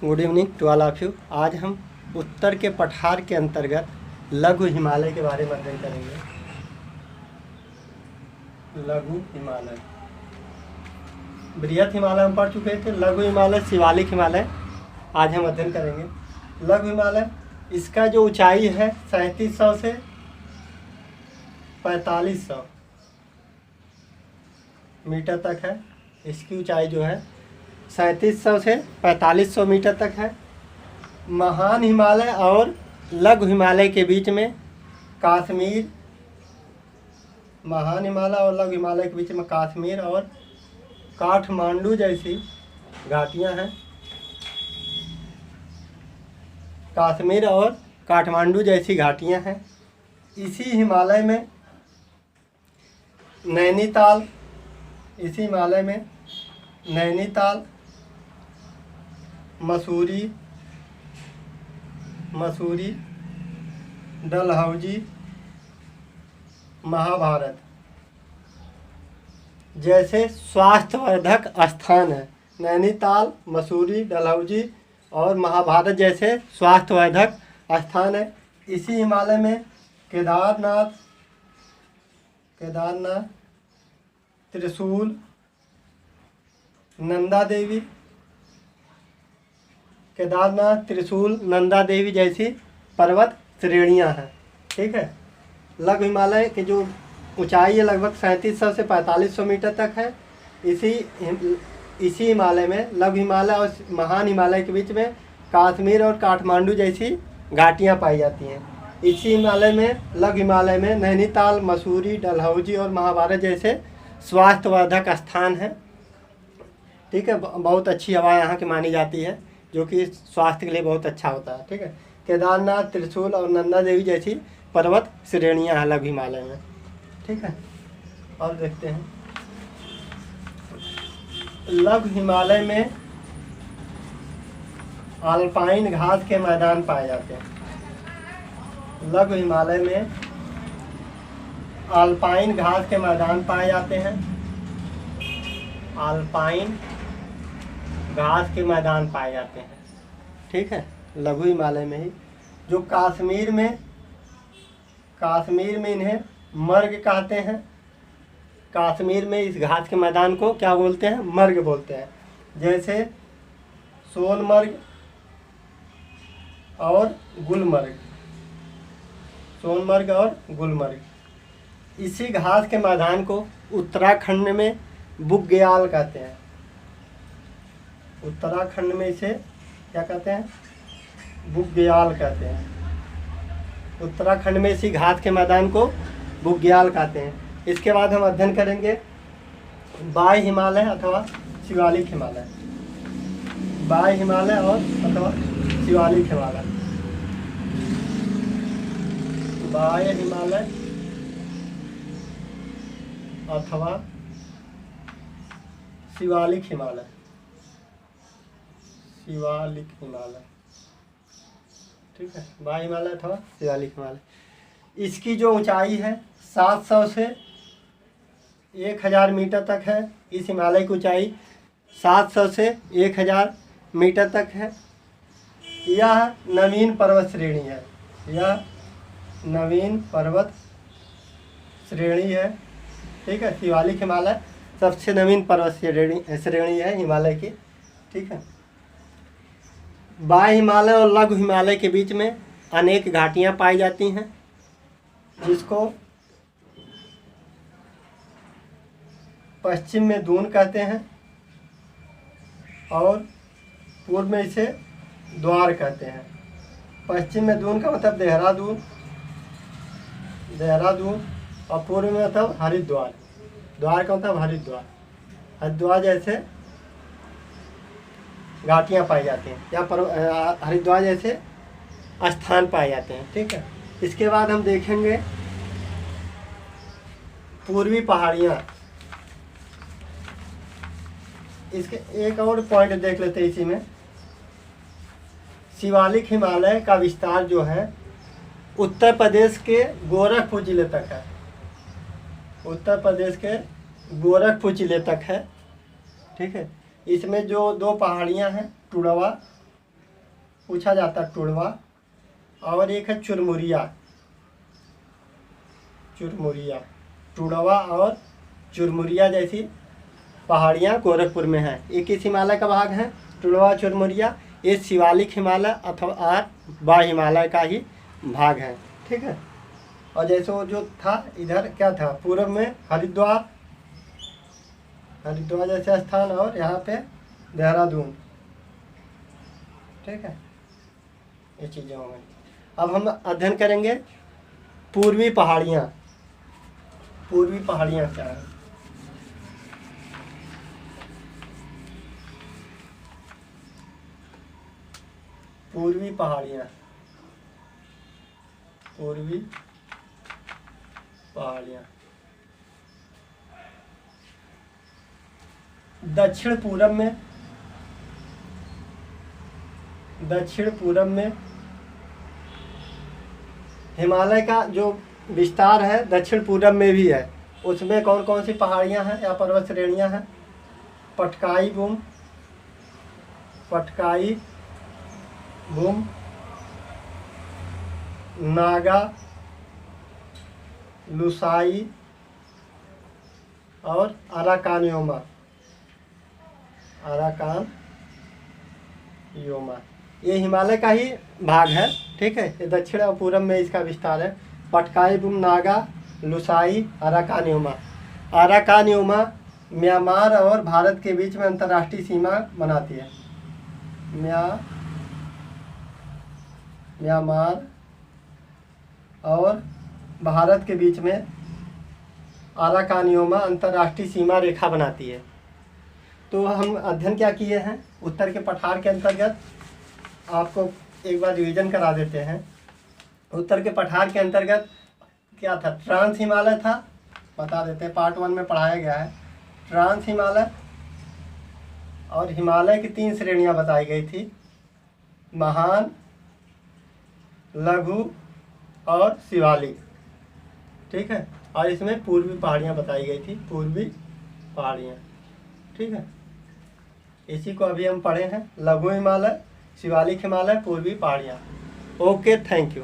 Good evening to all of you. आज हम उत्तर के पठार के अंतर्गत लघु हिमालय के बारे में अध्ययन करेंगे। लघु हिमालय, बृहत हिमालय हम पढ़ चुके थे। लघु हिमालय, शिवालिक हिमालय आज हम अध्ययन करेंगे। लघु हिमालय, इसका जो ऊंचाई है 3700 से 4500 मीटर तक है। इसकी ऊंचाई जो है 3700 से 4500 मीटर तक है। महान हिमालय और लघु हिमालय के बीच में कश्मीर, महान हिमालय और लघु हिमालय के बीच में कश्मीर और काठमांडू जैसी घाटियां हैं। कश्मीर और काठमांडू जैसी घाटियां हैं। इसी हिमालय में नैनीताल, इसी हिमालय में नैनीताल, मसूरी, डलहौजी, महाभारत जैसे स्वास्थ्यवर्धक स्थान है। नैनीताल, मसूरी, डलहौजी और महाभारत जैसे स्वास्थ्यवर्धक स्थान है। इसी हिमालय में केदारनाथ, त्रिशूल, नंदा देवी, केदारनाथ, त्रिशूल, नंदा देवी जैसी पर्वत श्रेणियां हैं। ठीक है। लघु हिमालय की जो ऊंचाई है लगभग 3700 से 4500 मीटर तक है। इसी हिमालय में लघु हिमालय और महान हिमालय के बीच में कश्मीर और काठमांडू जैसी घाटियां पाई जाती हैं। इसी हिमालय में, लघु हिमालय में नैनीताल, मसूरी, डलहौजी और महाभारत जैसे स्वास्थ्यवर्धक स्थान हैं। ठीक है। बहुत अच्छी हवा यहाँ की मानी जाती है, जो कि स्वास्थ्य के लिए बहुत अच्छा होता है। ठीक है। केदारनाथ, त्रिशूल और नंदा देवी जैसी पर्वत श्रेणियाँ हैं लघु हिमालय में। ठीक है। और देखते हैं, लघु हिमालय में अल्पाइन घास के मैदान पाए जाते हैं। लघु हिमालय में अल्पाइन घास के मैदान पाए जाते हैं। अल्पाइन घास के मैदान पाए जाते हैं। ठीक है। लघु हिमालय में ही जो कश्मीर में इन्हें मर्ग कहते हैं। कश्मीर में इस घास के मैदान को क्या बोलते हैं? मर्ग बोलते हैं। जैसे सोनमर्ग और गुलमर्ग, सोनमर्ग और गुलमर्ग। इसी घास के मैदान को उत्तराखंड में बुग्याल कहते हैं। उत्तराखंड में इसे क्या कहते हैं? बुग्याल कहते हैं। उत्तराखंड में इसी घास के मैदान को बुग्याल कहते हैं। इसके बाद हम अध्ययन करेंगे बाह्य हिमालय अथवा शिवालिक हिमालय। बाह्य हिमालय और अथवा शिवालिक हिमालय। बाह्य हिमालय अथवा शिवालिक हिमालय। शिवालिक हिमालय। ठीक है। बाह्य हिमालय अथवा शिवालिक हिमालय। इसकी जो ऊंचाई है 700 से 1000 मीटर तक है। इस हिमालय की ऊंचाई 700 से 1000 मीटर तक है। यह नवीन पर्वत श्रेणी है। यह नवीन पर्वत श्रेणी है। ठीक है। शिवालिक हिमालय सबसे नवीन पर्वत श्रेणी है हिमालय की। ठीक है। बाह्य हिमालय और लघु हिमालय के बीच में अनेक घाटियां पाई जाती हैं, जिसको पश्चिम में दून कहते हैं और पूर्व में इसे द्वार कहते हैं। पश्चिम में दून का मतलब देहरादून और पूर्व में मतलब हरिद्वार। द्वार का मतलब हरिद्वार। हरिद्वार जैसे घाटियाँ पाई जाती हैं, या पर हरिद्वार जैसे स्थान पाए जाते हैं। ठीक है। इसके बाद हम देखेंगे पूर्वी पहाड़ियाँ। इसके एक और पॉइंट देख लेते हैं इसी में। शिवालिक हिमालय का विस्तार जो है उत्तर प्रदेश के गोरखपुर जिले तक है। उत्तर प्रदेश के गोरखपुर जिले तक है। ठीक है। इसमें जो दो पहाड़ियां हैं, टुड़वा पूछा जाता है टुड़वा, और एक है चुरमुरिया। चुरमुरिया, टुड़वा और चुरमुरिया जैसी पहाड़ियाँ गोरखपुर में हैं। ये किस हिमालय का भाग है? टुड़वा चुरमुरिया। ये शिवालिक हिमालय अथवा बा हिमालय का ही भाग है। ठीक है। और जैसे वो जो था इधर क्या था, पूर्व में हरिद्वार, हरिद्वार जैसे स्थान, और यहाँ पे देहरादून। ठीक है, ये चीज़ें हो गई। अब हम अध्ययन करेंगे पूर्वी पहाड़ियाँ। पूर्वी पहाड़ियाँ क्या है? पूर्वी पहाड़ियाँ, पूर्वी पहाड़ियाँ दक्षिण पूरब में, दक्षिण पूरब में हिमालय का जो विस्तार है दक्षिण पूरब में भी है। उसमें कौन कौन सी पहाड़ियाँ हैं या पर्वत श्रेणियाँ हैं? पटकाई बुम, पटकाई बुम, नागा, लुसाई और अराकानयोमा। अराकान योमा, ये हिमालय का ही भाग है। ठीक है, ये दक्षिण और पूरब में इसका विस्तार है। पटकाई बुम, नागा, लुसाई, अराकानयोमा। अराकानयोमा म्यांमार और भारत के बीच में अंतर्राष्ट्रीय सीमा बनाती है। म्यांमार और भारत के बीच में अराकानयोमा अंतर्राष्ट्रीय सीमा रेखा बनाती है। तो हम अध्ययन क्या किए हैं उत्तर के पठार के अंतर्गत, आपको एक बार रिवीजन करा देते हैं। उत्तर के पठार के अंतर्गत क्या था? ट्रांस हिमालय था, बता देते हैं, पार्ट 1 में पढ़ाया गया है। ट्रांस हिमालय और हिमालय की 3 श्रेणियां बताई गई थी, महान, लघु और शिवालिक। ठीक है, और इसमें पूर्वी पहाड़ियाँ बताई गई थी, पूर्वी पहाड़ियाँ। ठीक है, इसी को अभी हम पढ़े हैं, लघु हिमालय, शिवालिक हिमालय, पूर्वी पहाड़ियाँ। Okay, thank you.